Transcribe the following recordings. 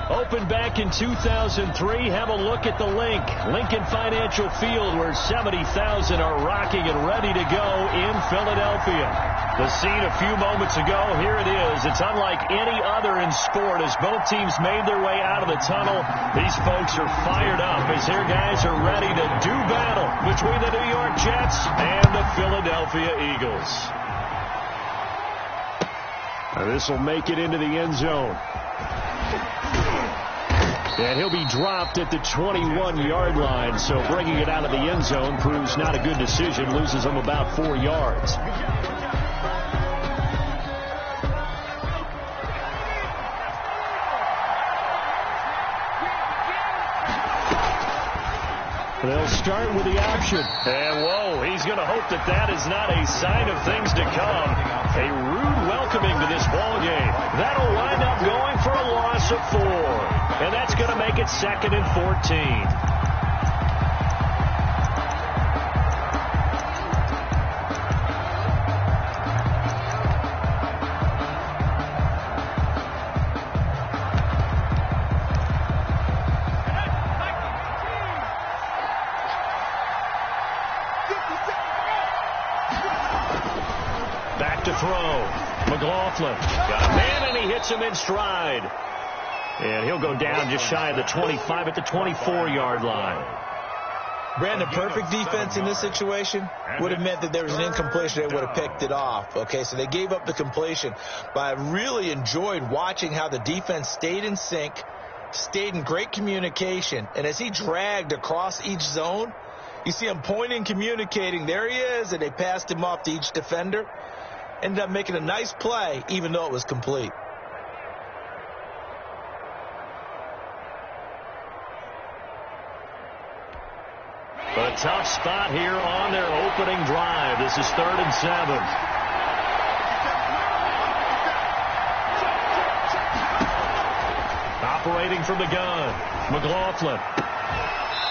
Opened back in 2003. Have a look at the Lincoln Financial Field, where 70,000 are rocking and ready to go in Philadelphia. The scene a few moments ago, here it is. It's unlike any other in sport as both teams made their way out of the tunnel. These folks are fired up as their guys are ready to do battle between the New York Jets and the Philadelphia Eagles. This will make it into the end zone. And he'll be dropped at the 21-yard line, so bringing it out of the end zone proves not a good decision, loses him about 4 yards. They'll start with the option. And, whoa, he's going to hope that that is not a sign of things to come. A rude welcoming to this ball game. That'll wind up going for a loss of 4. And that's going to make it 2nd and 14. Got a man, and he hits him in stride. And he'll go down just shy of the 25 at the 24-yard line. Brandon, perfect defense in this situation would have meant that there was an incompletion. They would have picked it off. Okay, so they gave up the completion. But I really enjoyed watching how the defense stayed in sync, stayed in great communication. And as he dragged across each zone, you see him pointing, communicating. There he is, and they passed him off to each defender. Ended up making a nice play, even though it was complete. A tough spot here on their opening drive. This is 3rd and 7. Operating from the gun, McLaughlin.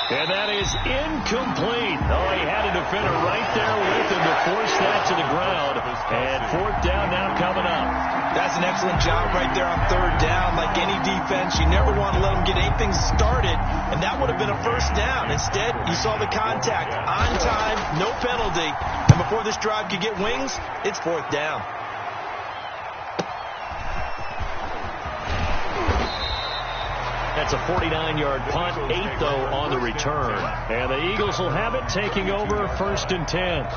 And that is incomplete. Oh, he had a defender right there with him to force that to the ground. And 4th down now coming up. That's an excellent job right there on 3rd down. Like any defense, you never want to let them get anything started. And that would have been a 1st down. Instead, you saw the contact on time, no penalty. And before this drive could get wings, it's 4th down. That's a 49-yard punt, 8 though on the return. And the Eagles will have it, taking over 1st and 10.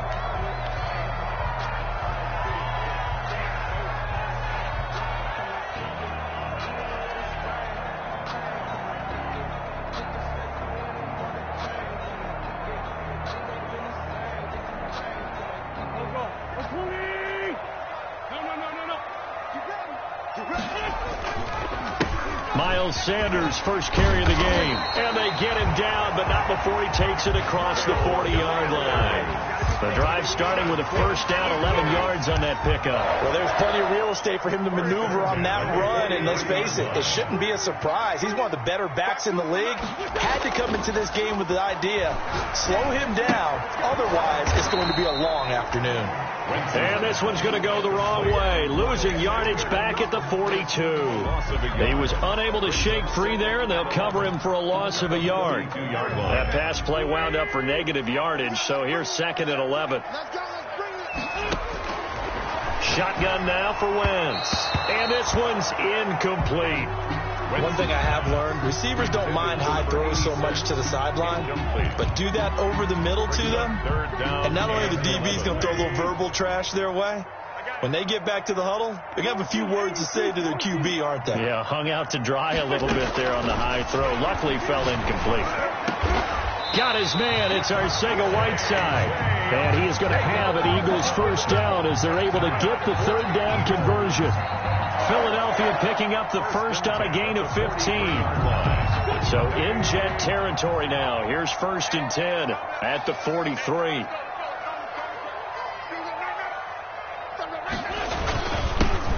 Sanders first carry of the game. And they get him down, but not before he takes it across the 40-yard line. The drive starting with a 1st down, 11 yards on that pickup. Well, there's plenty of real estate for him to maneuver on that run, and let's face it, it shouldn't be a surprise. He's one of the better backs in the league. Had to come into this game with the idea, slow him down, otherwise it's going to be a long afternoon. And this one's going to go the wrong way, losing yardage back at the 42. He was unable to shake free there, and they'll cover him for a loss of a yard. That pass play wound up for negative yardage, so here's 2nd and 11. Shotgun now for Wentz. And this one's incomplete. One thing I have learned, receivers don't mind high throws so much to the sideline, but do that over the middle to them, and not only the DB's going to throw a little verbal trash their way, when they get back to the huddle, they have a few words to say to their QB, aren't they? Yeah, hung out to dry a little bit there on the high throw. Luckily fell incomplete. Got his man. It's Arcega-Whiteside. And he is going to have an Eagles 1st down as they're able to get the 3rd down conversion. Philadelphia picking up the 1st on a gain of 15. So in Jet territory now. Here's 1st and 10 at the 43.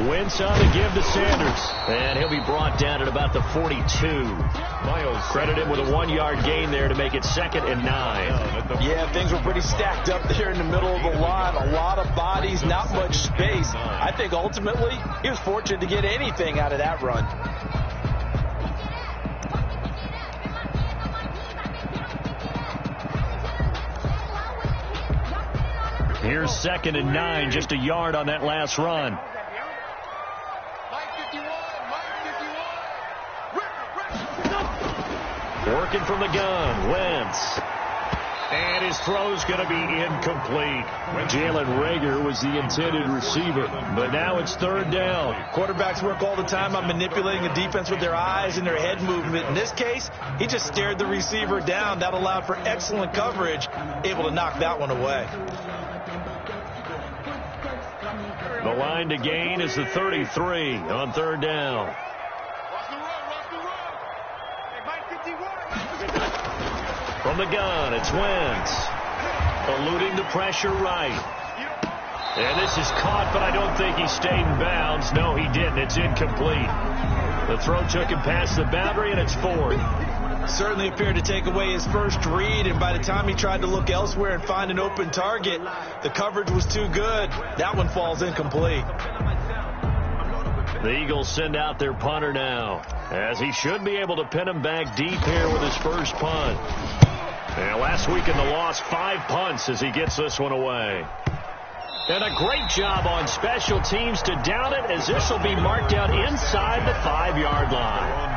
Wentz on to give to Sanders. And he'll be brought down at about the 42. Miles credit him with a 1-yard gain there to make it 2nd and 9. Yeah, things were pretty stacked up there in the middle of the line. A lot of bodies, not much space. I think ultimately he was fortunate to get anything out of that run. Here's 2nd and 9, just a yard on that last run. Working from the gun, Wentz. And his throw's going to be incomplete. Jalen Reagor was the intended receiver, but now it's 3rd down. Quarterbacks work all the time on manipulating the defense with their eyes and their head movement. In this case, he just stared the receiver down. That allowed for excellent coverage, able to knock that one away. The line to gain is the 33 on 3rd down. From the gun, it's Wentz. Eluding the pressure right. And this is caught, but I don't think he stayed in bounds. No, he didn't. It's incomplete. The throw took him past the boundary, and it's 4th. Certainly appeared to take away his first read, and by the time he tried to look elsewhere and find an open target, the coverage was too good. That one falls incomplete. The Eagles send out their punter now, as he should be able to pin him back deep here with his first punt. And last week in the loss, 5 punts as he gets this one away. And a great job on special teams to down it, as this will be marked down inside the 5-yard line.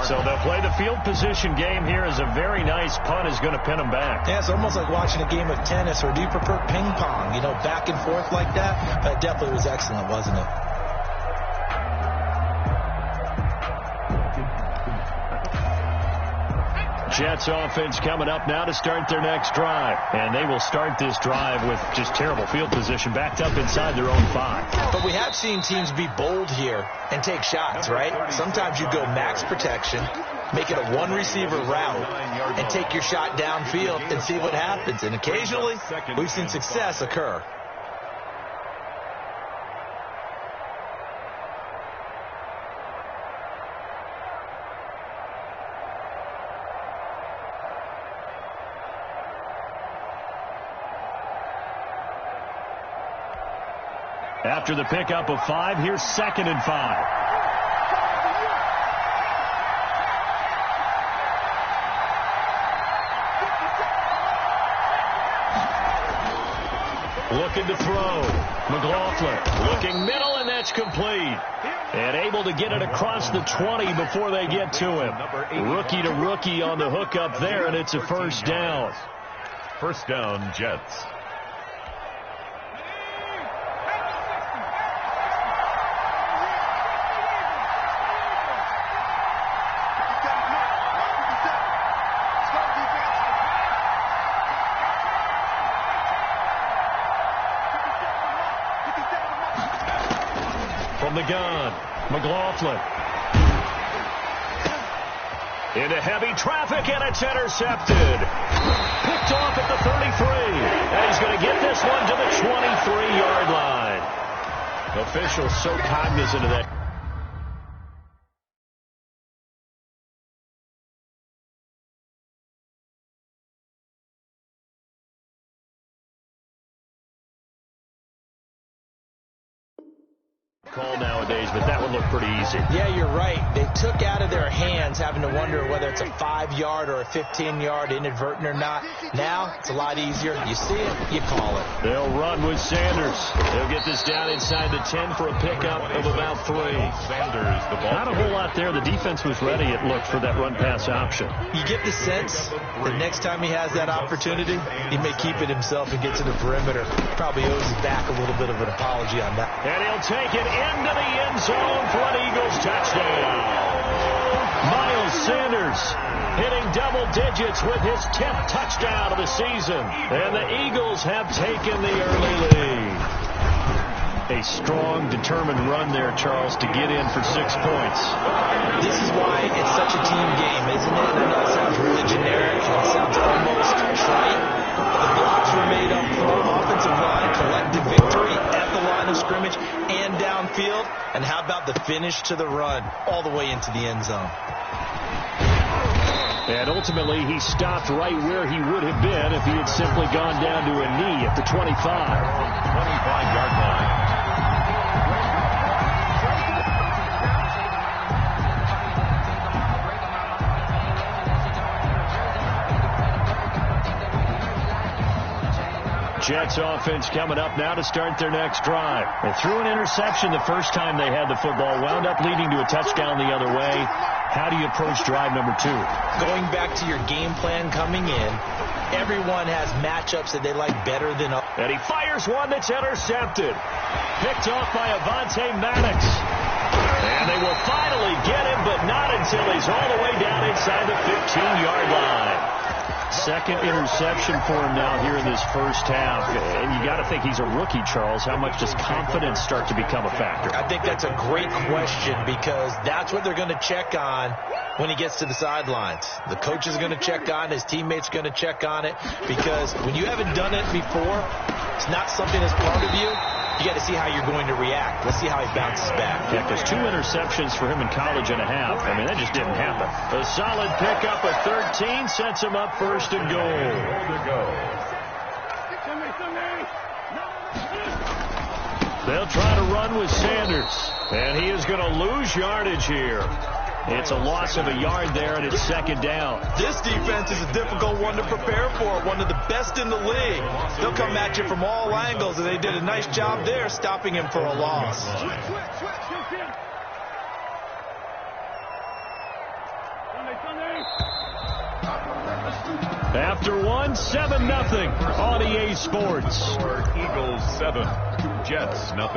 So they'll play the field position game here, as a very nice punt is going to pin them back. Yeah, it's almost like watching a game of tennis, or do you prefer ping pong? You know, back and forth like that? That definitely was excellent, wasn't it? Jets offense coming up now to start their next drive. And they will start this drive with just terrible field position, backed up inside their own 5. But we have seen teams be bold here and take shots, right? Sometimes you go max protection, make it a 1-receiver route, and take your shot downfield and see what happens. And occasionally, we've seen success occur. After the pickup of 5, here's 2nd and 5. Looking to throw. McLaughlin looking middle, and that's complete. And able to get it across the 20 before they get to him. Rookie to rookie on the hookup there, and it's a 1st down. 1st down, Jets. From the gun, McLaughlin. Into heavy traffic, and it's intercepted. Picked off at the 33. And he's going to get this one to the 23-yard line. Officials so cognizant of that. Call nowadays, but that one looked pretty easy. Yeah, you're right. They took out of their hands having to wonder whether it's a 5-yard or a 15-yard, inadvertent or not. Now, it's a lot easier. You see it, you call it. They'll run with Sanders. They'll get this down inside the 10 for a pickup of about 3. Sanders, the ball. Not a whole lot there. The defense was ready, it looked, for that run-pass option. You get the sense that next time he has that opportunity, he may keep it himself and get to the perimeter. Probably owes his back a little bit of an apology on that. And he'll take it into the end zone for an Eagles touchdown. Miles Sanders hitting double digits with his 10th touchdown of the season. And the Eagles have taken the early lead. A strong, determined run there, Charles, to get in for 6 points. This is why it's such a team game, isn't it? I know it sounds really generic and it sounds almost trite. The blocks were made up for offensive line, collective victory at the line of scrimmage and downfield. And how about the finish to the run all the way into the end zone? And ultimately, he stopped right where he would have been if he had simply gone down to a knee at the 25. 25-yard line. Jets offense coming up now to start their next drive. They threw an interception the first time they had the football, wound up leading to a touchdown the other way. How do you approach drive number 2? Going back to your game plan coming in, everyone has matchups that they like better than others. And he fires one that's intercepted. Picked off by Avonte Maddox. And they will finally get him, but not until he's all the way down inside the 15-yard line. Second interception for him now here in this first half. And you got to think he's a rookie, Charles. How much does confidence start to become a factor? I think that's a great question because that's what they're going to check on when he gets to the sidelines. The coach is going to check on it. His teammates are going to check on it because when you haven't done it before, it's not something that's part of you. You got to see how you're going to react. Let's see how he bounces back. Yeah, because 2 interceptions for him in college and a half. I mean, that just didn't happen. A solid pickup of 13 sets him up first and goal. They'll try to run with Sanders, and he is going to lose yardage here. It's a loss of a yard there, and it's second down. This defense is a difficult one to prepare for, one of the best in the league. They'll come at you from all angles, and they did a nice job there stopping him for a loss. After one, 7-0 on EA Sports. Eagles 7, Jets 0.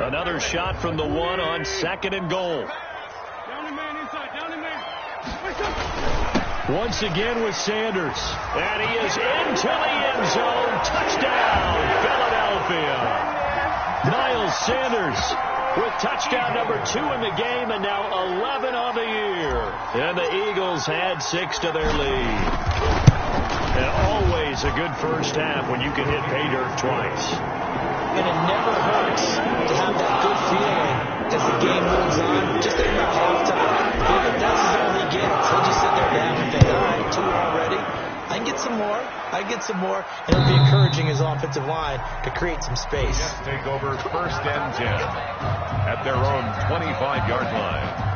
Another shot from the 1 on second and goal. Once again with Sanders. And he is into the end zone. Touchdown, Philadelphia. Miles Sanders with touchdown number 2 in the game and now 11 on the year. And the Eagles add 6 to their lead. And always a good first half when you can hit pay dirt twice. And it never hurts to have that good feeling as the game moves on. Just think about halftime. If that's all he gets, he'll just sit there down and think, all right, 2 already. I can get some more. I can get some more. And it'll be encouraging his offensive line to create some space. Jets take over first and 10 at their own 25-yard line.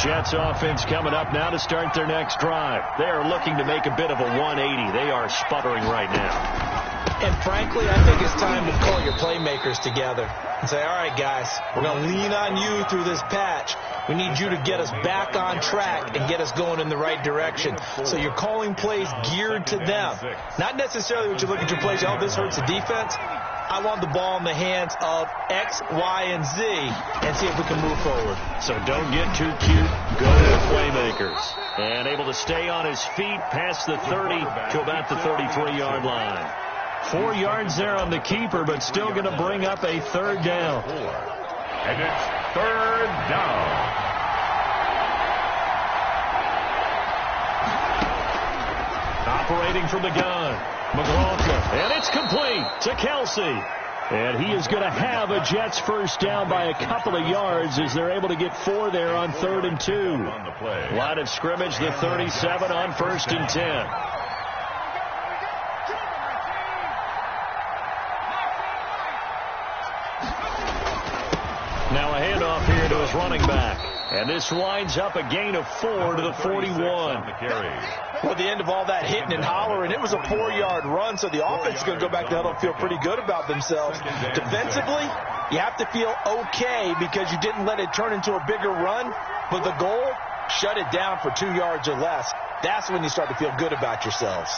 Jets offense coming up now to start their next drive. They are looking to make a bit of a 180. They are sputtering right now. And frankly, I think it's time to call your playmakers together and say, all right, guys, we're going to lean on you through this patch. We need you to get us back on track and get us going in the right direction. So you're calling plays geared to them. Not necessarily what you look at your plays, oh, this hurts the defense. I want the ball in the hands of X, Y, and Z and see if we can move forward. So don't get too cute. Go to the playmakers. And able to stay on his feet past the 30 to about the 33-yard line. 4 yards there on the keeper, but still going to bring up a third down. And it's third down. Operating from the gun. McLaughlin, and it's complete to Kelsey. And he is going to have a Jets first down by a couple of yards as they're able to get 4 there on 3rd and 2. On the play. Line of scrimmage, the 37 on 1st and 10. Now a handoff here to his running back. And this winds up a gain of 4 to the 41. Well, at the end of all that hitting and hollering, it was a 4-yard run, so the offense is going to go back to huddle and feel pretty good about themselves. Defensively, you have to feel okay because you didn't let it turn into a bigger run, but the goal, shut it down for 2 yards or less. That's when you start to feel good about yourselves.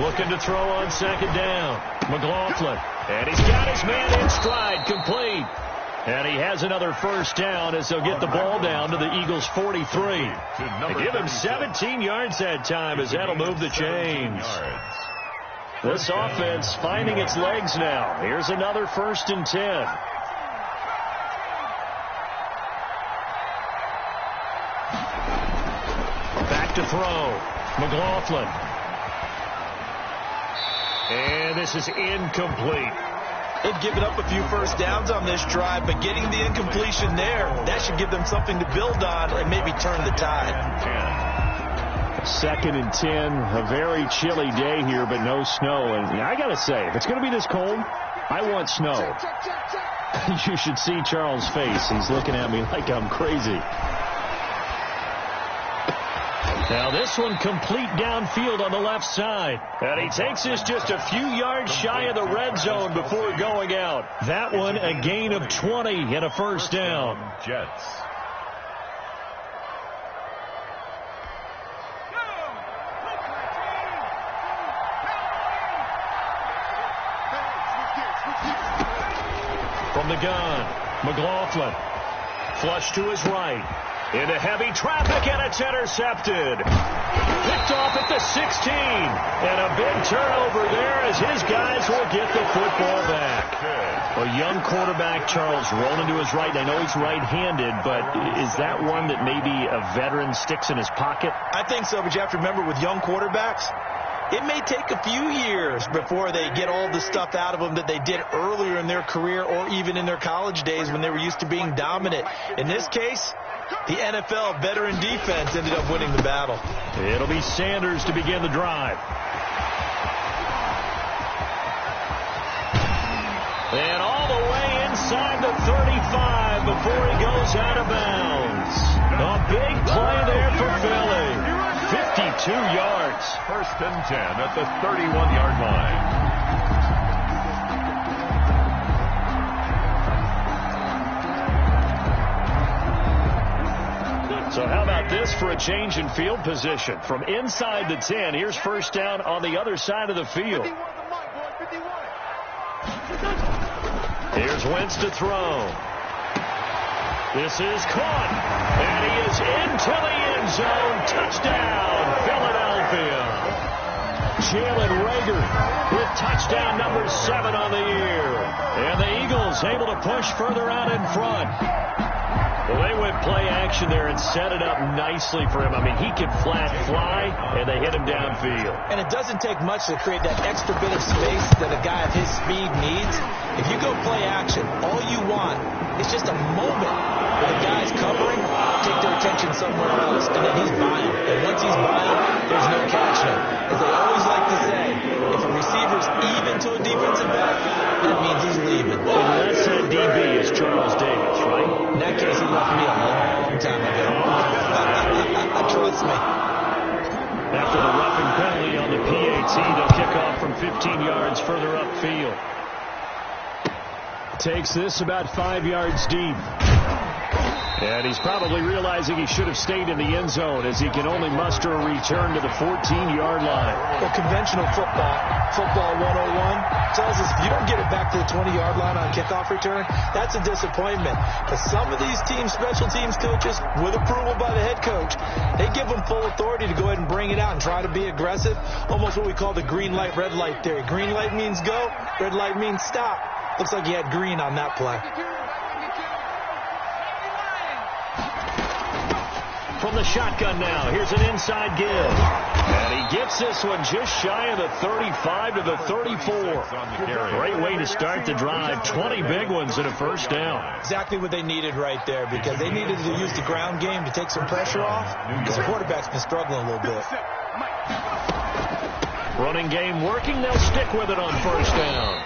Looking to throw on second down. McLaughlin. And he's got his man in stride, complete. And he has another first down as they'll get the ball down to the Eagles' 43. They give him 17 yards that time as that'll move the chains. This offense finding its legs now. Here's another 1st and 10. Back to throw. McLaughlin. And this is incomplete. They've given up a few first downs on this drive, but getting the incompletion there, that should give them something to build on and maybe turn the tide. 2nd and 10, a very chilly day here, but no snow. And I got to say, if it's going to be this cold, I want snow. You should see Charles' face. He's looking at me like I'm crazy. Now this one complete downfield on the left side. And he takes this just a few yards shy of the red zone before going out. That one a gain of 20 and a first down. Jets. From the gun, McLaughlin. Flush to his right. Into heavy traffic, and it's intercepted. Picked off at the 16. And a big turnover there as his guys will get the football back. A young quarterback, Charles, rolling to his right. I know he's right-handed, but is that one that maybe a veteran sticks in his pocket? I think so, but you have to remember with young quarterbacks, it may take a few years before they get all the stuff out of them that they did earlier in their career or even in their college days when they were used to being dominant. In this case, the NFL veteran defense ended up winning the battle. It'll be Sanders to begin the drive. And all the way inside the 35 before he goes out of bounds. A big play there for Philly. 52 yards. First and 10 at the 31-yard line. So how about this for a change in field position? From inside the 10, here's first down on the other side of the field. Here's Wentz to throw. This is caught. And he is into the end zone. Touchdown, Philadelphia. Jalen Reagor with touchdown number 7 on the year. And the Eagles able to push further out in front. Well, they went play action there and set it up nicely for him. I mean, he can flat fly, and they hit him downfield. And it doesn't take much to create that extra bit of space that a guy of his speed needs. If you go play action, all you want is just a moment where the guy's covering, take their attention somewhere else, and then he's buying. And once he's buying, there's no catching him. As they always like to say, if a receiver's even to a defensive back, that means he's leaving. Unless that DB is Charles Davis, right? In that case, he left me a long time ago. Trust me. After the roughing penalty on the PAT, they'll kick off from 15 yards further upfield. Takes this about 5 yards deep. And he's probably realizing he should have stayed in the end zone as he can only muster a return to the 14-yard line. Well, conventional football 101, tells us if you don't get it back to the 20-yard line on kickoff return, that's a disappointment. But some of these teams, special teams coaches, with approval by the head coach, they give them full authority to go ahead and bring it out and try to be aggressive. Almost what we call the green light, red light theory. Green light means go, red light means stop. Looks like he had green on that play. From the shotgun now, here's an inside give. And he gets this one just shy of the 35 to the 34. Great way to start the drive. 20 big ones and a first down. Exactly what they needed right there, because they needed to use the ground game to take some pressure off, because the quarterback's been struggling a little bit. Running game working. They'll stick with it on first down.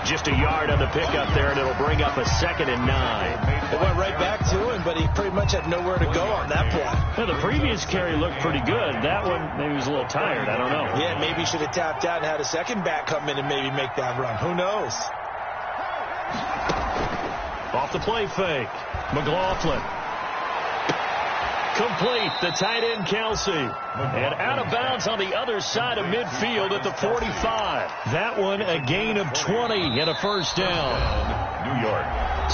Just a yard on the pickup there, and it'll bring up a 2nd and 9. It went right back to him, but he pretty much had nowhere to go on that play. Well, the previous carry looked pretty good. That one, maybe he was a little tired. I don't know. Yeah, maybe he should have tapped out and had a second back come in and maybe make that run. Who knows? Off the play fake. McLaughlin. Complete. The tight end, Kelsey. And out of bounds on the other side of midfield at the 45. That one a gain of 20 and a first down. New York.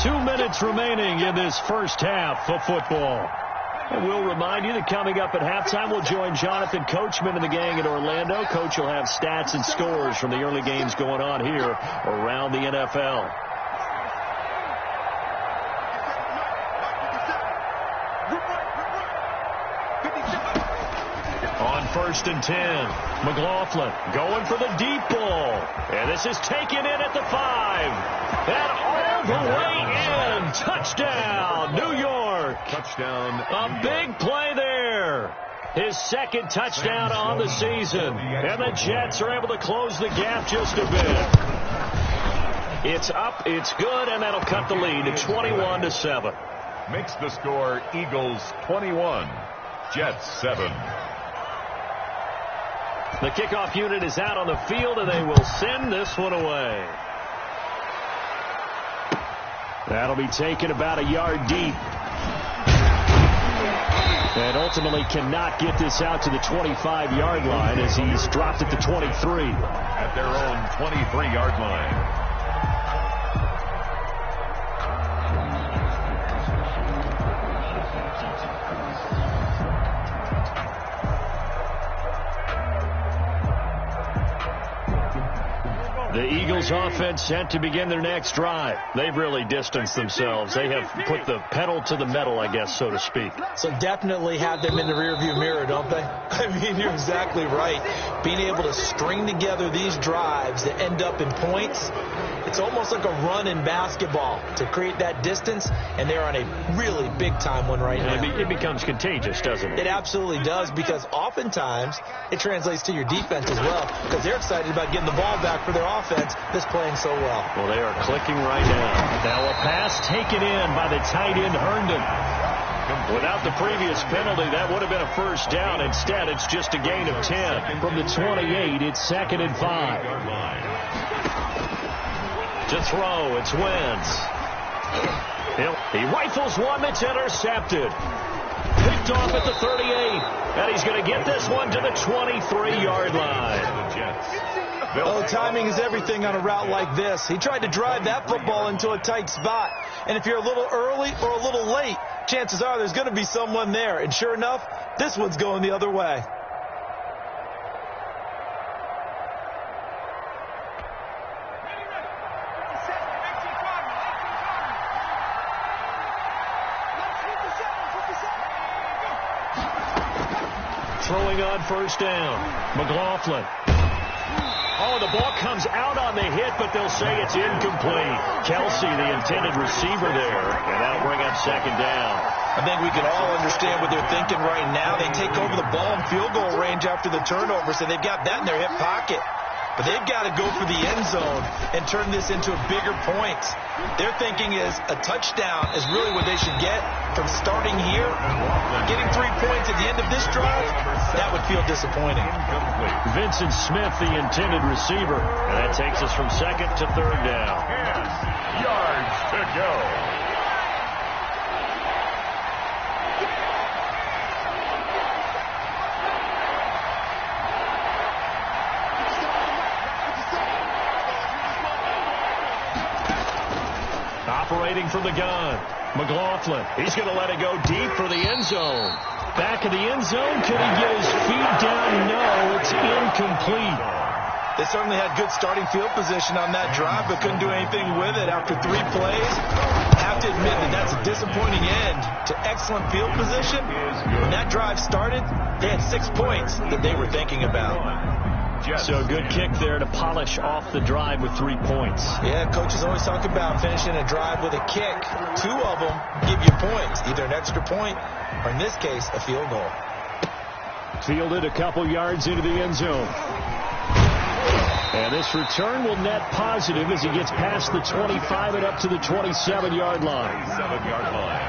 2 minutes remaining in this first half of football. And we'll remind you that coming up at halftime, we'll join Jonathan Coachman and the gang in Orlando. Coach will have stats and scores from the early games going on here around the NFL. On 1st and 10, McLaughlin going for the deep ball. And this is taken in at the 5. And all the way in. Touchdown, New York. Touchdown. A big play there. His 2nd touchdown on the season. And the Jets are able to close the gap just a bit. It's up, it's good, and that'll cut the lead to 21-7. Makes the score Eagles 21, Jets 7. The kickoff unit is out on the field, and they will send this one away. That'll be taken about a yard deep. And ultimately cannot get this out to the 25-yard line as he's dropped at the 23. At their own 23-yard line. The Eagles offense set to begin their next drive. They've really distanced themselves. They have put the pedal to the metal, I guess, so to speak. So definitely have them in the rearview mirror, don't they? I mean, you're exactly right. Being able to string together these drives that end up in points, it's almost like a run in basketball to create that distance, and they're on a really big-time one right now. It becomes contagious, doesn't it? It absolutely does, because oftentimes it translates to your defense as well, because they're excited about getting the ball back for their offense that's playing so well. Well, they are clicking right now. Now a pass taken in by the tight end, Herndon. Without the previous penalty, that would have been a first down. Instead, it's just a gain of 10. From the 28, it's 2nd and 5. To throw, it's Wentz. He rifles one that's intercepted. Picked off at the 38. And he's going to get this one to the 23-yard line. Oh, timing is everything on a route like this. He tried to drive that football into a tight spot. And if you're a little early or a little late, chances are there's going to be someone there. And sure enough, this one's going the other way. Throwing on first down. McLaughlin. Oh, the ball comes out on the hit, but they'll say it's incomplete. Kelsey, the intended receiver there, and that'll bring up 2nd down. I think we can all understand what they're thinking right now. They take over the ball in field goal range after the turnover, so they've got that in their hip pocket. But they've got to go for the end zone and turn this into a bigger point. Their thinking is a touchdown is really what they should get from starting here. Getting 3 points at the end of this drive, that would feel disappointing. Vincent Smith, the intended receiver. And that takes us from 2nd to 3rd down. 10 yards to go. Operating from the gun, McLaughlin. He's going to let it go deep for the end zone. Back of the end zone. Could he get his feet down? No, it's incomplete. They certainly had good starting field position on that drive, but couldn't do anything with it after 3 plays. I have to admit that that's a disappointing end to excellent field position. When that drive started, they had 6 points that they were thinking about. So a good kick there to polish off the drive with 3 points. Yeah, coaches always talk about finishing a drive with a kick. 2 of them give you points, either an extra point or, in this case, a field goal. Fielded a couple yards into the end zone. And this return will net positive as he gets past the 25 and up to the 27-yard line. 7-yard line.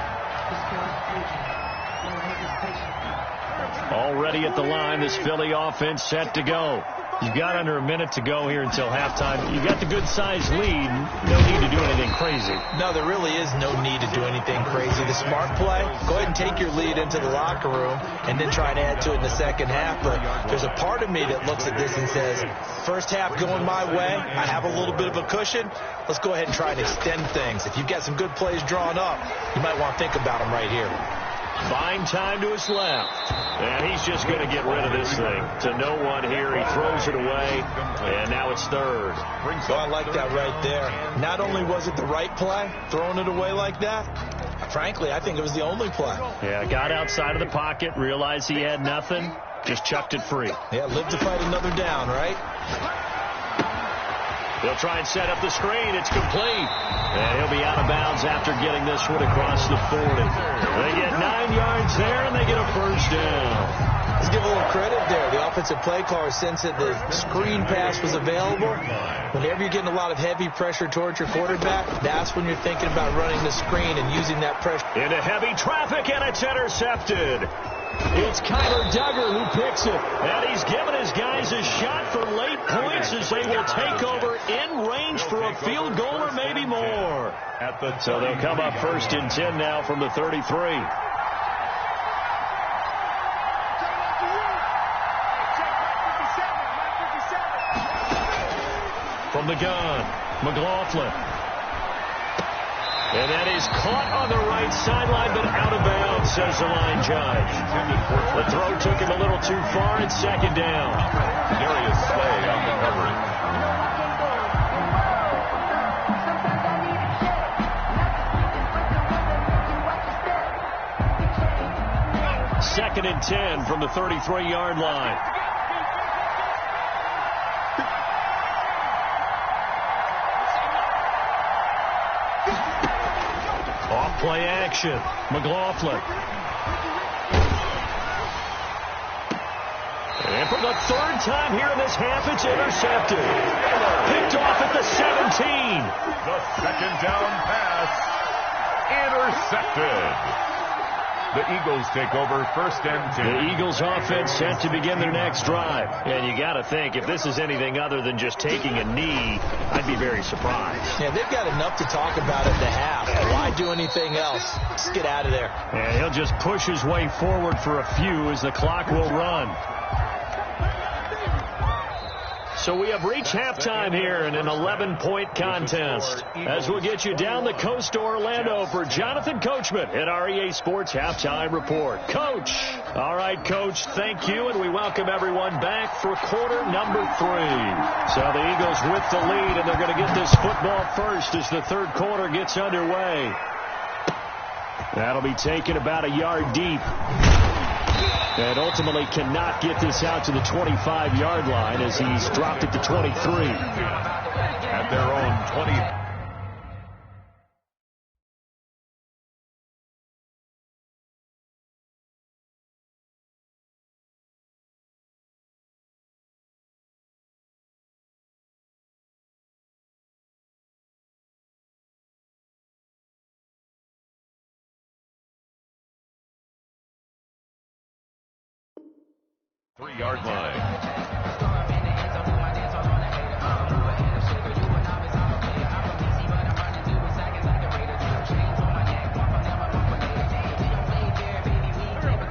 Already at the line, this Philly offense set to go. You've got under a minute to go here until halftime. You've got the good-sized lead. No need to do anything crazy. No, there really is no need to do anything crazy. The smart play, go ahead and take your lead into the locker room and then try and add to it in the second half. But there's a part of me that looks at this and says, first half going my way, I have a little bit of a cushion. Let's go ahead and try and extend things. If you've got some good plays drawn up, you might want to think about them right here. Fine time to his left. And he's just going to get rid of this thing. To no one here. He throws it away. And now it's 3rd. So I like that right there. Not only was it the right play, throwing it away like that, frankly, I think it was the only play. Yeah, got outside of the pocket, realized he had nothing, just chucked it free. Yeah, live to fight another down, right? They'll try and set up the screen. It's complete. And he'll be out of bounds after getting this one across the 40. They get 9 yards there, and they get a first down. Let's give a little credit there. The offensive play caller, since that the screen pass was available, whenever you're getting a lot of heavy pressure towards your quarterback, that's when you're thinking about running the screen and using that pressure. Into heavy traffic, and it's intercepted. It's Kyler Duggar who picks it. And he's given his guys a shot for late points as they will take over in range for a field goal or maybe more. So they'll come up 1st and 10 now from the 33. From the gun, McLaughlin. And that is caught on the right sideline, but out of bounds, says the line judge. The throw took him a little too far, and 2nd down. Darius Slay on the coverage. 2nd and 10 from the 33-yard line. Off-play action. McLaughlin. And for the 3rd time here in this half, it's intercepted. Picked off at the 17. The 2nd down pass. Intercepted. The Eagles take over 1st and 10. The Eagles offense set to begin their next drive. And you got to think, if this is anything other than just taking a knee, I'd be very surprised. Yeah, they've got enough to talk about at the half. Why do anything else? Just get out of there. And he'll just push his way forward for a few as the clock will run. So we have reached halftime here in an 11-point contest. As we'll get you down the coast to Orlando for Jonathan Coachman at our EA Sports Halftime Report. Coach. All right, Coach, thank you, and we welcome everyone back for quarter number 3. So the Eagles with the lead, and they're going to get this football first as the 3rd quarter gets underway. That'll be taken about a yard deep. And ultimately cannot get this out to the 25-yard line as he's dropped it to 23. At their own 20. Three-yard line.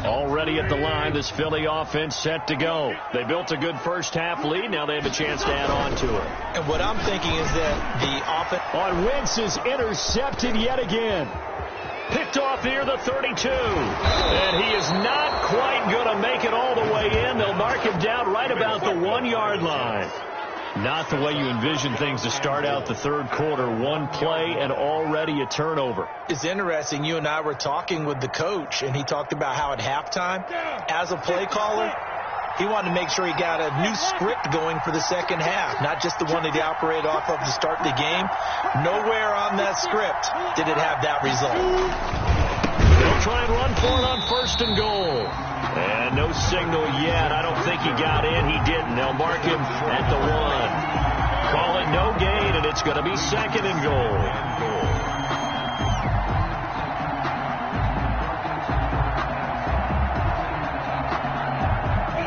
Already at the line, this Philly offense set to go. They built a good first half lead. Now they have a chance to add on to it. And what I'm thinking is that the offense on Wentz is intercepted yet again. Picked off near the 32. And he is not quite going to make it all the way in. They'll mark him down right about the 1-yard line. Not the way you envision things to start out the 3rd quarter. 1 play and already a turnover. It's interesting. You and I were talking with the coach, and he talked about how at halftime, as a play caller, he wanted to make sure he got a new script going for the 2nd half, not just the one that he operated off of to start the game. Nowhere on that script did it have that result. They'll try and run for it on 1st and goal. And no signal yet. I don't think he got in. He didn't. They'll mark him at the 1. Call it no gain, and it's going to be 2nd and goal.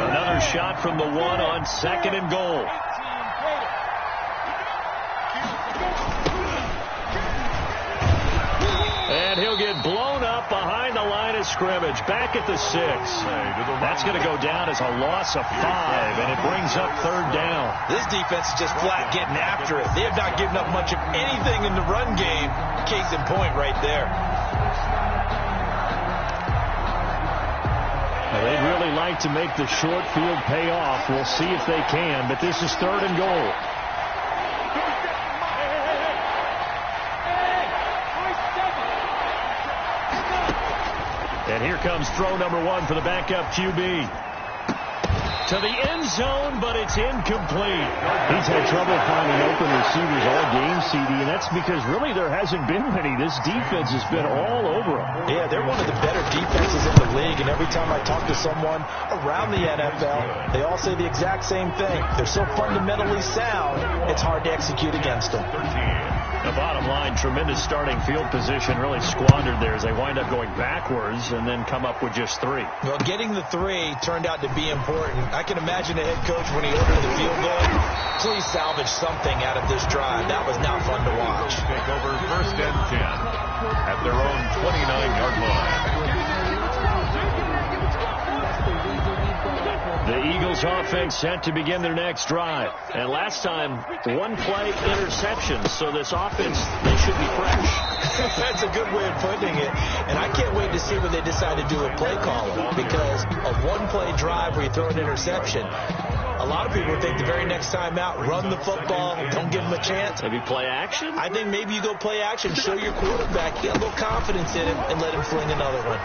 Another shot from the 1 on 2nd and goal. And he'll get blown up behind the line of scrimmage. Back at the 6. That's going to go down as a loss of 5, and it brings up 3rd down. This defense is just flat getting after it. They have not given up much of anything in the run game. Case in point right there. They'd really like to make the short field pay off. We'll see if they can, but this is 3rd and goal. And here comes throw number 1 for the backup QB. to the end zone, but it's incomplete. He's had trouble finding open receivers all game, CD, and that's because really there hasn't been many. This defense has been all over them. Yeah, they're one of the better defenses in the league, and every time I talk to someone around the NFL, they all say the exact same thing. They're so fundamentally sound, it's hard to execute against them. The bottom line, tremendous starting field position, really squandered there as they wind up going backwards and then come up with just 3. Well, getting the 3 turned out to be important. I can imagine the head coach when he ordered the field goal. Please salvage something out of this drive. That was not fun to watch. Take over 1st and 10 at their own 29-yard line. The Eagles offense set to begin their next drive. And last time, 1-play interception. So this offense, they should be fresh. That's a good way of putting it. And I can't wait to see when they decide to do a play caller. Because a 1-play drive where you throw an interception, a lot of people think the very next time out, run the football, don't give them a chance. Maybe play action? I think maybe you go play action, show your quarterback, get a little confidence in him, and let him fling another one.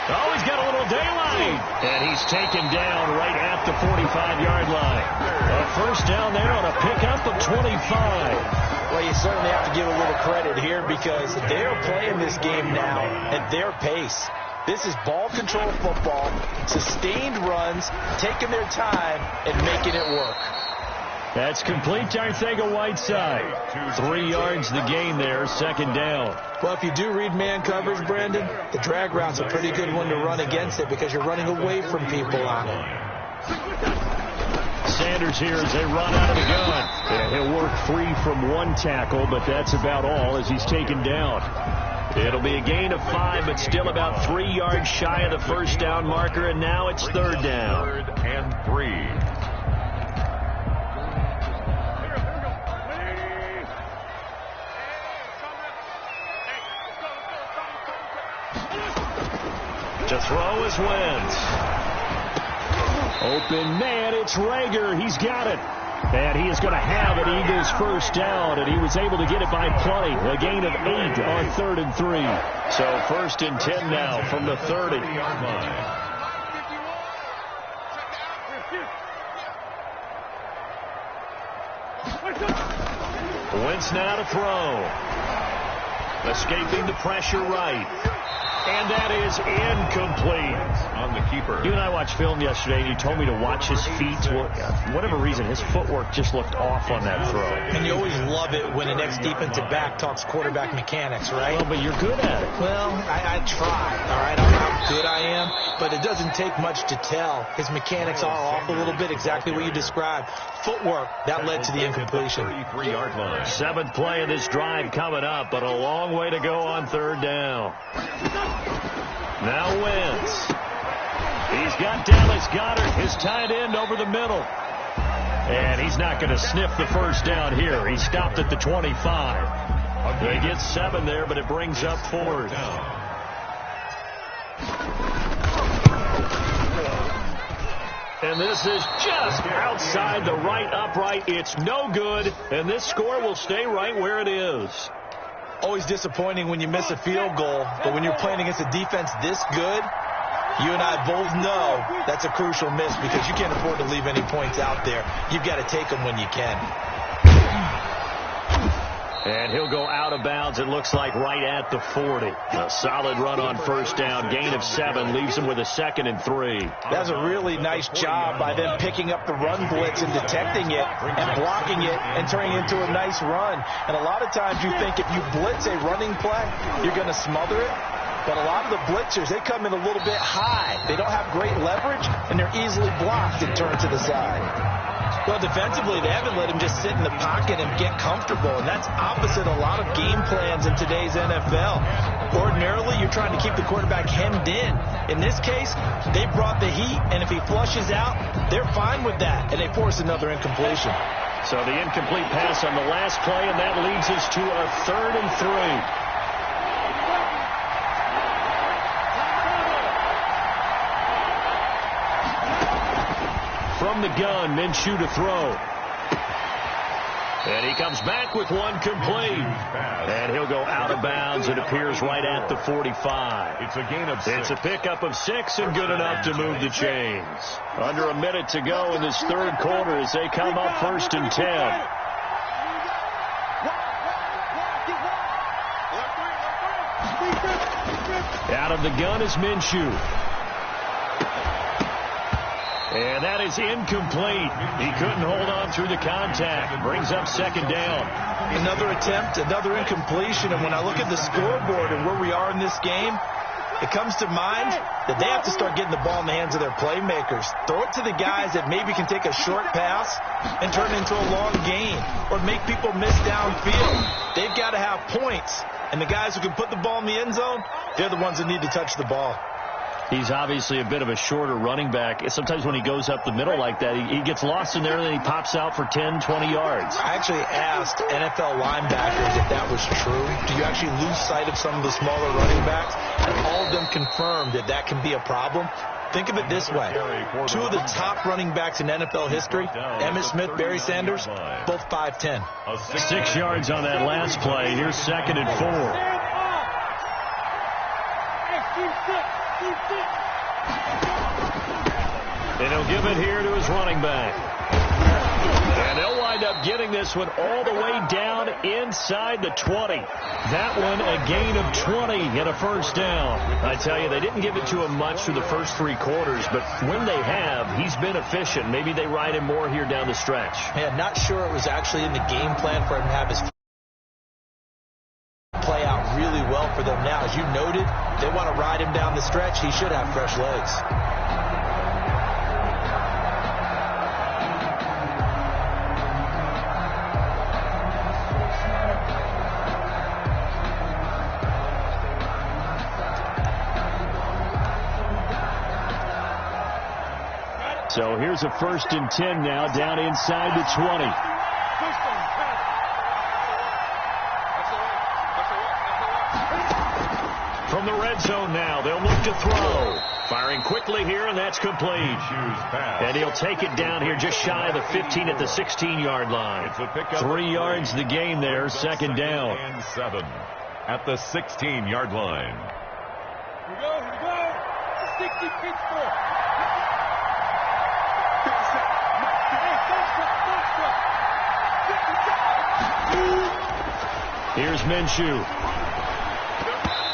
Oh, he's got a little daylight. And he's taken down right at the 45-yard line. A first down there on a pickup of 25. Well, you certainly have to give a little credit here because they're playing this game now at their pace. This is ball control football, sustained runs, taking their time, and making it work. That's complete to Arcega-Whiteside. 3 yards the gain there, 2nd down. Well, if you do read man coverage, Brandon, the drag route's a pretty good one to run against it because you're running away from people on it. Sanders here as they run out of the gun. And he'll work free from 1 tackle, but that's about all as he's taken down. It'll be a gain of 5, but still about 3 yards shy of the first down marker, and now it's 3rd down. 3rd and 3. To throw is Wentz. Open man, it's Rager. He's got it. And he is going to have an Eagles first down, and he was able to get it by play. A gain of 8 on 3rd and 3. So 1st and 10 now from the 30. Wentz now to throw. Escaping the pressure right. And that is incomplete. On the keeper. You and I watched film yesterday, and you told me to watch his feet. Well, for whatever reason, his footwork just looked off on that throw. And you always love it when an ex-defensive back talks quarterback mechanics, right? Well, but you're good at it. Well, I try, all right? I don't know how good I am, but it doesn't take much to tell. His mechanics are off a little bit, exactly what you described. Footwork, that led to the incompletion. 33-yard line. 7th play of this drive coming up, but a long way to go on 3rd down. Now Wentz. He's got Dallas Goedert, his tight end, over the middle. And he's not going to sniff the first down here. He stopped at the 25. They get 7 there, but it brings up 4th. And this is just outside the right upright. It's no good, and this score will stay right where it is. Always disappointing when you miss a field goal, but when you're playing against a defense this good, you and I both know that's a crucial miss because you can't afford to leave any points out there. You've got to take them when you can. And he'll go out of bounds, it looks like, right at the 40. A solid run on first down. Gain of 7 leaves him with a 2nd and 3. That's a really nice job by them picking up the run blitz and detecting it and blocking it and turning it into a nice run. And a lot of times you think if you blitz a running play, you're going to smother it. But a lot of the blitzers, they come in a little bit high. They don't have great leverage, and they're easily blocked and turned to the side. Well, defensively, they haven't let him just sit in the pocket and get comfortable, and that's opposite a lot of game plans in today's NFL. Ordinarily, you're trying to keep the quarterback hemmed in. In this case, they brought the heat, and if he flushes out, they're fine with that, and they force another incompletion. So the incomplete pass on the last play, and that leads us to a 3rd and 3. From the gun, Minshew to throw. And he comes back with one complete. And he'll go out of bounds. It appears right at the 45. It's a gain of 6. It's a pickup of 6 and good enough to move the chains. Under a minute to go in this third quarter as they come up 1st and 10. Out of the gun is Minshew. And that is incomplete. He couldn't hold on through the contact. Brings up 2nd down. Another attempt, another incompletion. And when I look at the scoreboard and where we are in this game, it comes to mind that they have to start getting the ball in the hands of their playmakers. Throw it to the guys that maybe can take a short pass and turn it into a long gain or make people miss downfield. They've got to have points. And the guys who can put the ball in the end zone, they're the ones that need to touch the ball. He's obviously a bit of a shorter running back. Sometimes when he goes up the middle like that, he gets lost in there and then he pops out for 10, 20 yards. I actually asked NFL linebackers if that was true. Do you actually lose sight of some of the smaller running backs? And all of them confirmed that that can be a problem. Think of it this way. 2 of the top running backs in NFL history, Emmitt Smith, Barry Sanders, both 5'10". 6 yards on that last play. Here's 2nd and 4. And he'll give it here to his running back. And they'll wind up getting this one all the way down inside the 20. That one a gain of 20 and a 1st down. I tell you, they didn't give it to him much through the first 3 quarters, but when they have, he's been efficient. Maybe they ride him more here down the stretch. Man, not sure it was actually in the game plan for him to have his play out really well for them now. As you noted, they want to ride him down the stretch. He should have fresh legs. So here's a 1st and 10 now down inside the 20. From the red zone now, they'll look to throw. Firing quickly here, and that's complete. And he'll take it down here just shy of the 15 at the 16-yard line. 3 yards the gain there, 2nd down. And 7 at the 16-yard line. Here we go. 60 Pittsburgh. Here's Minshew.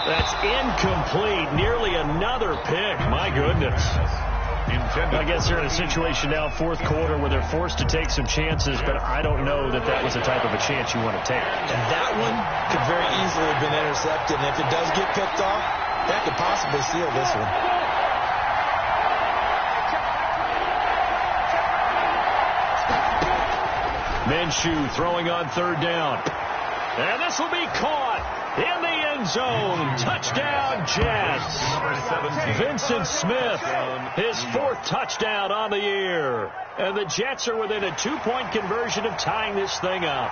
That's incomplete. Nearly another pick. My goodness. I guess they're in a situation now, 4th quarter, where they're forced to take some chances, but I don't know that that was the type of a chance you want to take. And that one could very easily have been intercepted. And if it does get picked off, that could possibly seal this one. Minshew throwing on 3rd down. And this will be caught in the end zone. Touchdown, Jets. Vincent Smith, his 4th touchdown on the year. And the Jets are within a 2-point conversion of tying this thing up.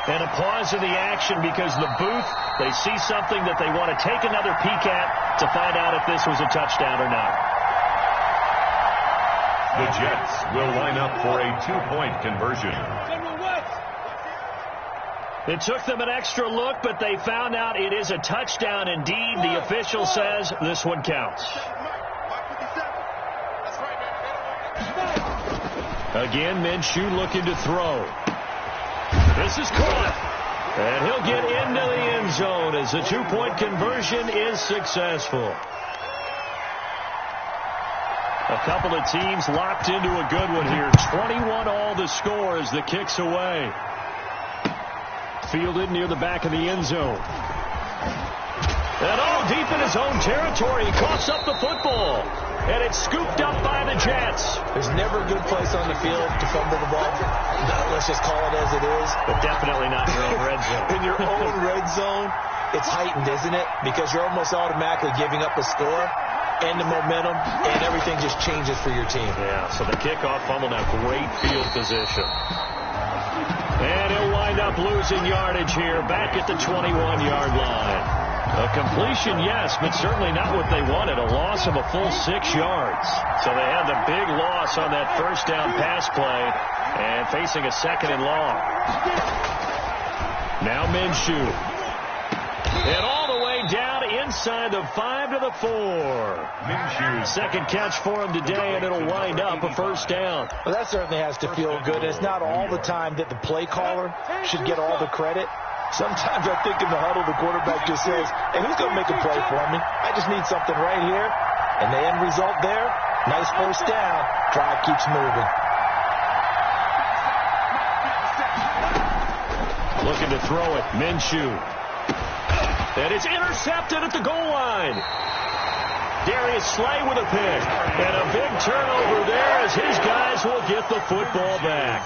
And a pause in the action because the booth, they see something that they want to take another peek at to find out if this was a touchdown or not. The Jets will line up for a 2-point conversion. It took them an extra look, but they found out it is a touchdown indeed. The official says this one counts. Again, Minshew looking to throw. This is caught. And he'll get into the end zone as the 2-point conversion is successful. A couple of teams locked into a good one here. 21 all the score as the kick's away. Fielded near the back of the end zone. And deep in his own territory, he coughs up the football. And it's scooped up by the Jets. There's never a good place on the field to fumble the ball. Let's just call it as it is. But definitely not in your own red zone. In your own red zone, it's heightened, isn't it? Because you're almost automatically giving up a score and the momentum, and everything just changes for your team. Yeah, so the kickoff fumble now, great field position. And he'll wind up losing yardage here back at the 21-yard line. A completion, yes, but certainly not what they wanted. A loss of a full 6 yards. So they had the big loss on that first down pass play and facing a 2nd and long. Now Minshew. And all the way down inside the 5 to the 4. Minshew, 2nd catch for him today, and it'll wind up a 1st down. Well, that certainly has to feel good. It's not all the time that the play caller should get all the credit. Sometimes I think in the huddle, the quarterback just says, hey, who's going to make a play for me? I just need something right here. And the end result there, nice 1st down. Drive keeps moving. Looking to throw it. Minshew. And it's intercepted at the goal line. Darius Slay with a pick. And a big turnover there as his guys will get the football back.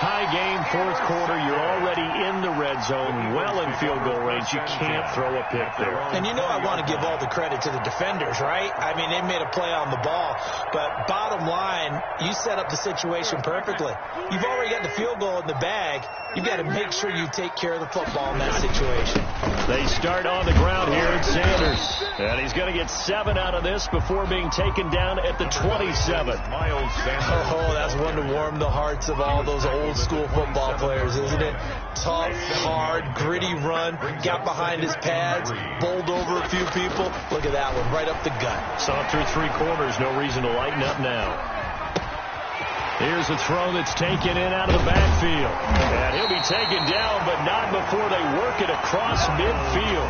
Tie game, 4th quarter. You're already in the red zone, well in field goal range. You can't throw a pick there. And you know I want to give all the credit to the defenders, right? I mean, they made a play on the ball. But bottom line, you set up the situation perfectly. You've already got the field goal in the bag. You've got to make sure you take care of the football in that situation. They start on the ground here at Sanders. And he's going to get 7 out of this before being taken down at the 27. Miles Sanders. Oh, that's one to warm the hearts of all those old school football players, isn't it? Tough, hard, gritty run. Got behind his pads, bowled over a few people. Look at that one, right up the gut. Saw through 3 quarters. No reason to lighten up now. Here's a throw that's taken in out of the backfield. And he'll be taken down, but not before they work it across midfield.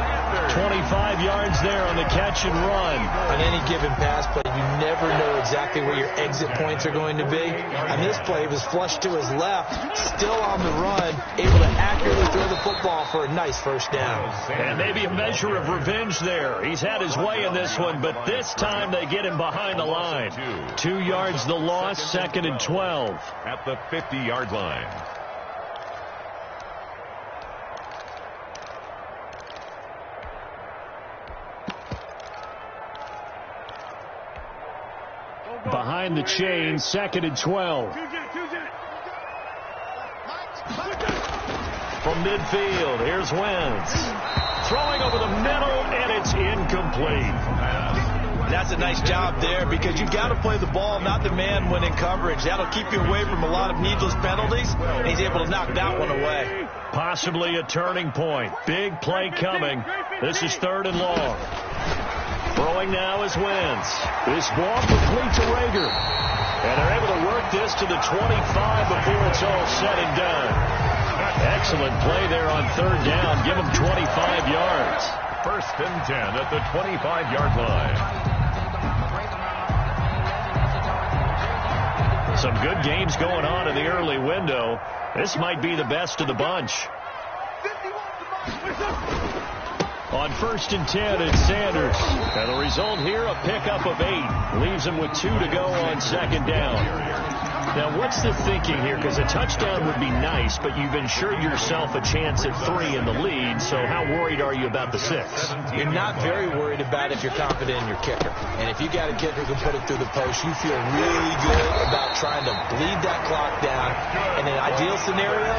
25 yards there on the catch and run. On any given pass play, you never know exactly where your exit points are going to be. On this play, it was flushed to his left, still on the run, able to accurately throw the football for a nice 1st down. And maybe a measure of revenge there. He's had his way in this one, but this time they get him behind the line. 2 yards the loss, 2nd and 12. At the 50-yard line. Behind the chain, 2nd and 12. From midfield, here's Wentz. Throwing over the middle, and it's incomplete. That's a nice job there because you've got to play the ball, not the man when in coverage. That'll keep you away from a lot of needless penalties, and he's able to knock that one away. Possibly a turning point. Big play coming. This is 3rd and long. Throwing now is Wentz. This ball complete to Rager. And they're able to work this to the 25 before it's all said and done. Excellent play there on 3rd down. Give them 25 yards. 1st and 10 at the 25-yard line. Some good games going on in the early window. This might be the best of the bunch. On 1st and 10, it's Sanders. And the result here, a pickup of 8. Leaves him with 2 to go on 2nd down. Now, what's the thinking here? Because a touchdown would be nice, but you've ensured yourself a chance at 3 in the lead, so how worried are you about the 6? You're not very worried about if you're confident in your kicker. And if you got a kicker who can put it through the post, you feel really good about trying to bleed that clock down. In an ideal scenario,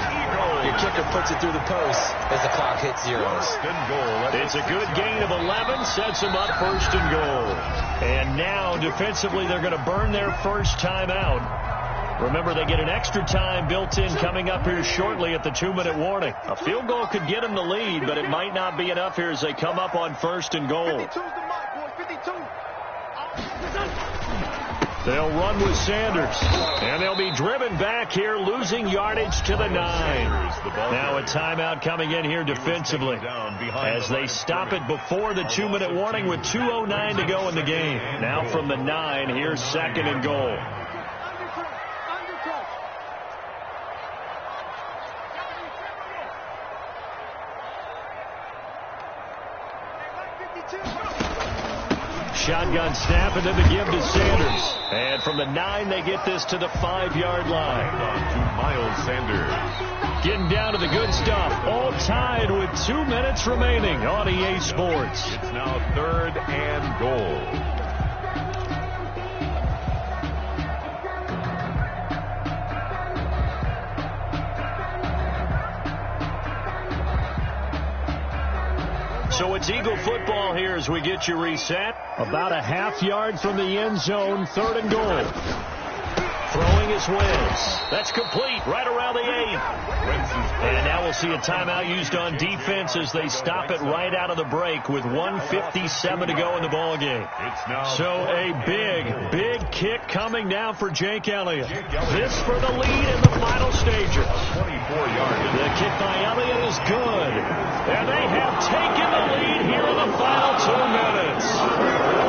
your kicker puts it through the post as the clock hits zeros. It's a good gain of 11, sets them up 1st and goal. And now, defensively, they're going to burn their first timeout. Remember, they get an extra time built in coming up here shortly at the 2-minute warning. A field goal could get them the lead, but it might not be enough here as they come up on 1st and goal. They'll run with Sanders, and they'll be driven back here, losing yardage to the 9. Now a timeout coming in here defensively as they stop it before the 2-minute warning with 2:09 to go in the game. Now from the 9, here's 2nd and goal. Shotgun snap and then the give to Sanders. And from the 9, they get this to the 5-yard line. To Miles Sanders. Getting down to the good stuff. All tied with 2 minutes remaining on EA Sports. It's now 3rd and goal. So it's Eagle football here as we get you reset. About a half yard from the end zone, 3rd and goal. Throwing his Wentz. That's complete right around the 8. And now we'll see a timeout used on defense as they stop it right out of the break with 1:57 to go in the ballgame. So a big kick coming now for Jake Elliott. This for the lead in the final stages. 24 yards. The kick by Elliott is good. And they have taken the lead here in the final 2 minutes.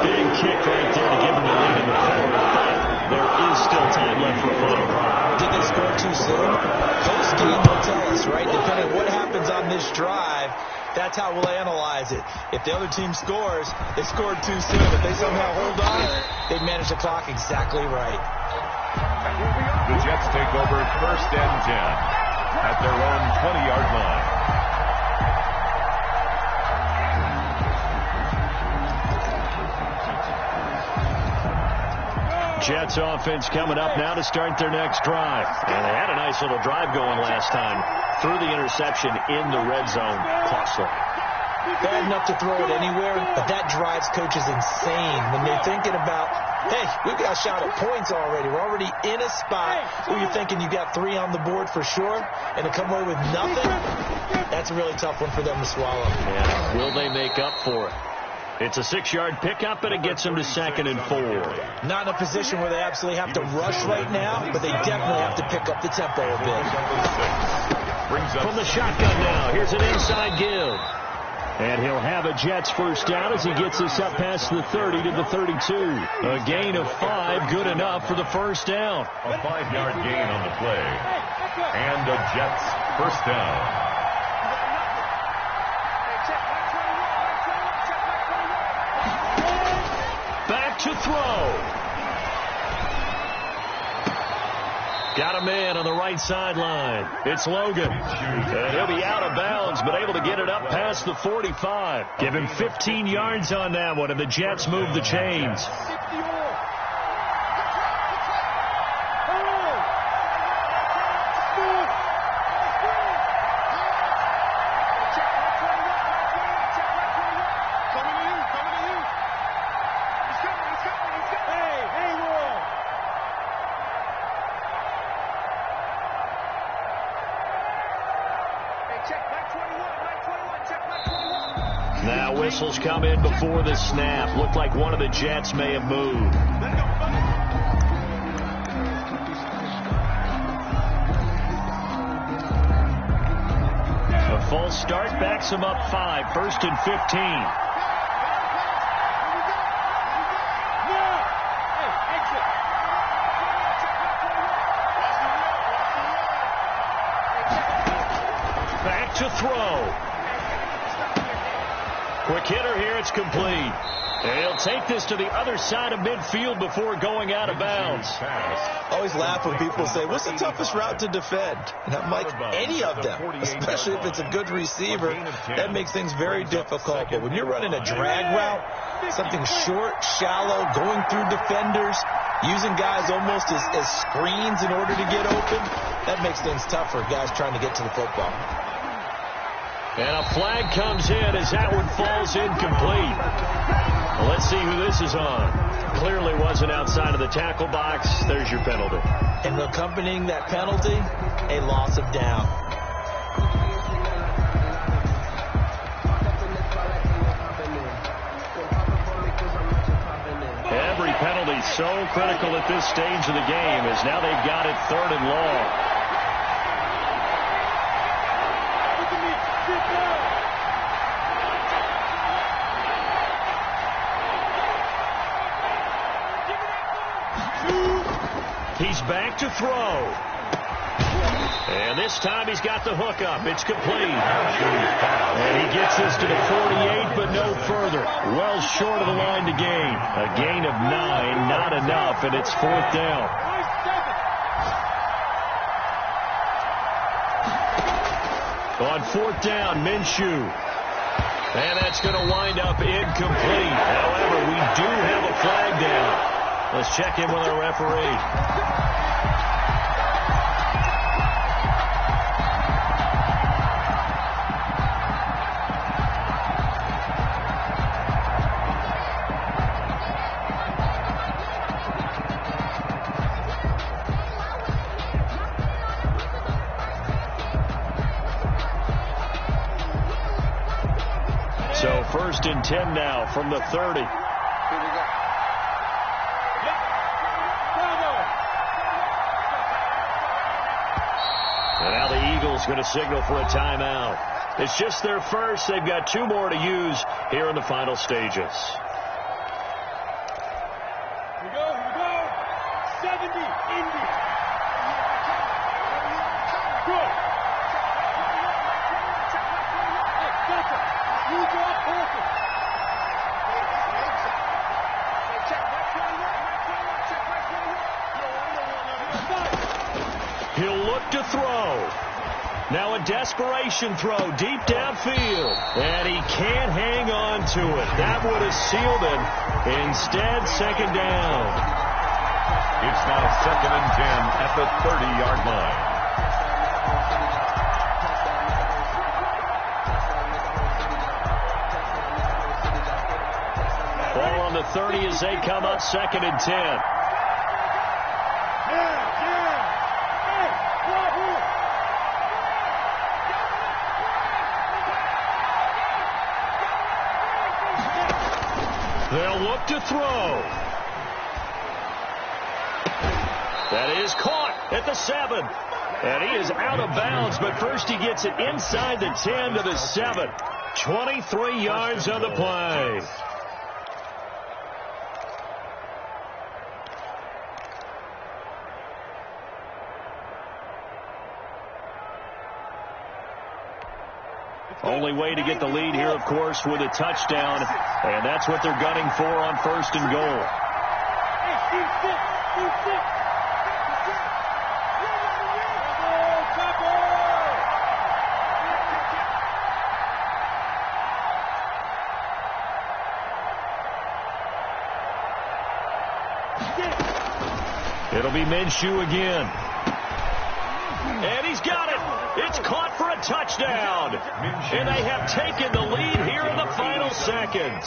Big kick right there to give them the lead in the fourth. There is still time left for a final drive. Did they score too soon? Post-game will tell us, right? Depending on what happens on this drive, that's how we'll analyze it. If the other team scores, they scored too soon. If they somehow hold on, they manage the clock exactly right. The Jets take over 1st and 10 at their own 20-yard line. Jets offense coming up now to start their next drive. And they had a nice little drive going last time. Threw the interception in the red zone. Costly. Bad enough to throw it anywhere, but that drives coaches insane when they're thinking about, hey, we've got a shot at points already. We're already in a spot where you're thinking you got 3 on the board for sure, and to come away with nothing, that's a really tough one for them to swallow. Yeah. Will they make up for it? It's a 6-yard pickup, and it gets them to 2nd and 4. Not in a position where they absolutely have to rush right now, but they definitely have to pick up the tempo a bit. From the shotgun now, here's an inside give. And he'll have a Jets first down as he gets this up past the 30 to the 32. A gain of 5, good enough for the first down. A 5-yard gain on the play. And a Jets first down. To throw. Got a man on the right sideline. It's Logan. And he'll be out of bounds, but able to get it up past the 45. Give him 15 yards on that one, and the Jets move the chains. Now whistles come in before the snap. Looked like one of the Jets may have moved. A false start backs him up 5. 1st and 15. Back to throw. Quick hitter here, it's complete. And he'll take this to the other side of midfield before going out of bounds. Always laugh when people say, what's the toughest route to defend? And I'm like, any of them, especially if it's a good receiver. That makes things very difficult. But when you're running a drag route, something short, shallow, going through defenders, using guys almost as screens in order to get open, that makes things tough for guys trying to get to the football. And a flag comes in as that one falls incomplete. Well, let's see who this is on. Clearly wasn't outside of the tackle box. There's your penalty. And accompanying that penalty, a loss of down. Every penalty so critical at this stage of the game as now they've got it 3rd and long. He's back to throw. And this time he's got the hook up. It's complete. And he gets this to the 48, but no further. Well short of the line to gain. A gain of 9, not enough, and it's 4th down. On 4th down, Minshew. And that's going to wind up incomplete. However, we do have a flag down. Let's check in with our referee. 1st and 10 now from the 30. And now the Eagles going to signal for a timeout. It's just their first. They've got 2 more to use here in the final stages. Here we go. 70, Indy. Good. You got perfect. He'll look to throw. Now a desperation throw deep downfield. And he can't hang on to it. That would have sealed it. Instead, 2nd down. It's now 2nd and 10 at the 30-yard line. Ball on the 30 as they come up 2nd and 10. They'll look to throw. That is caught at the 7. And he is out of bounds, but first he gets it inside the 10 to the 7. 23 yards on the play. Only way to get the lead here, of course, with a touchdown. And that's what they're gunning for on 1st and goal. It'll be Minshew again. And he's got it. It's caught for a touchdown. And they have taken the lead here in the final seconds.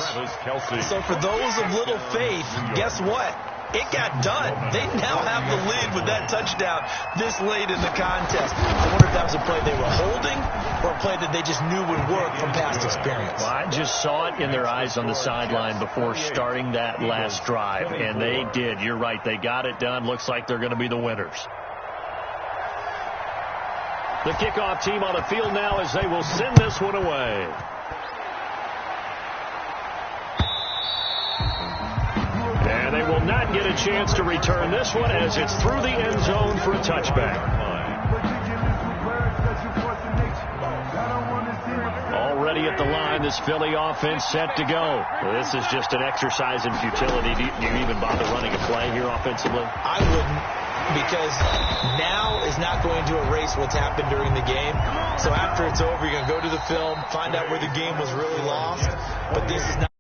So for those of little faith, guess what? It got done. They now have the lead with that touchdown this late in the contest. I wonder if that was a play they were holding or a play that they just knew would work from past experience. Well, I just saw it in their eyes on the sideline before starting that last drive, and they did. You're right. They got it done. Looks like they're going to be the winners. The kickoff team on the field now as they will send this one away. And they will not get a chance to return this one as it's through the end zone for a touchback. Already at the line, this Philly offense set to go. This is just an exercise in futility. Do you even bother running a play here offensively? I wouldn't, because now is not going to erase what's happened during the game. So after it's over, you're going to go to the film, find out where the game was really lost. But this is not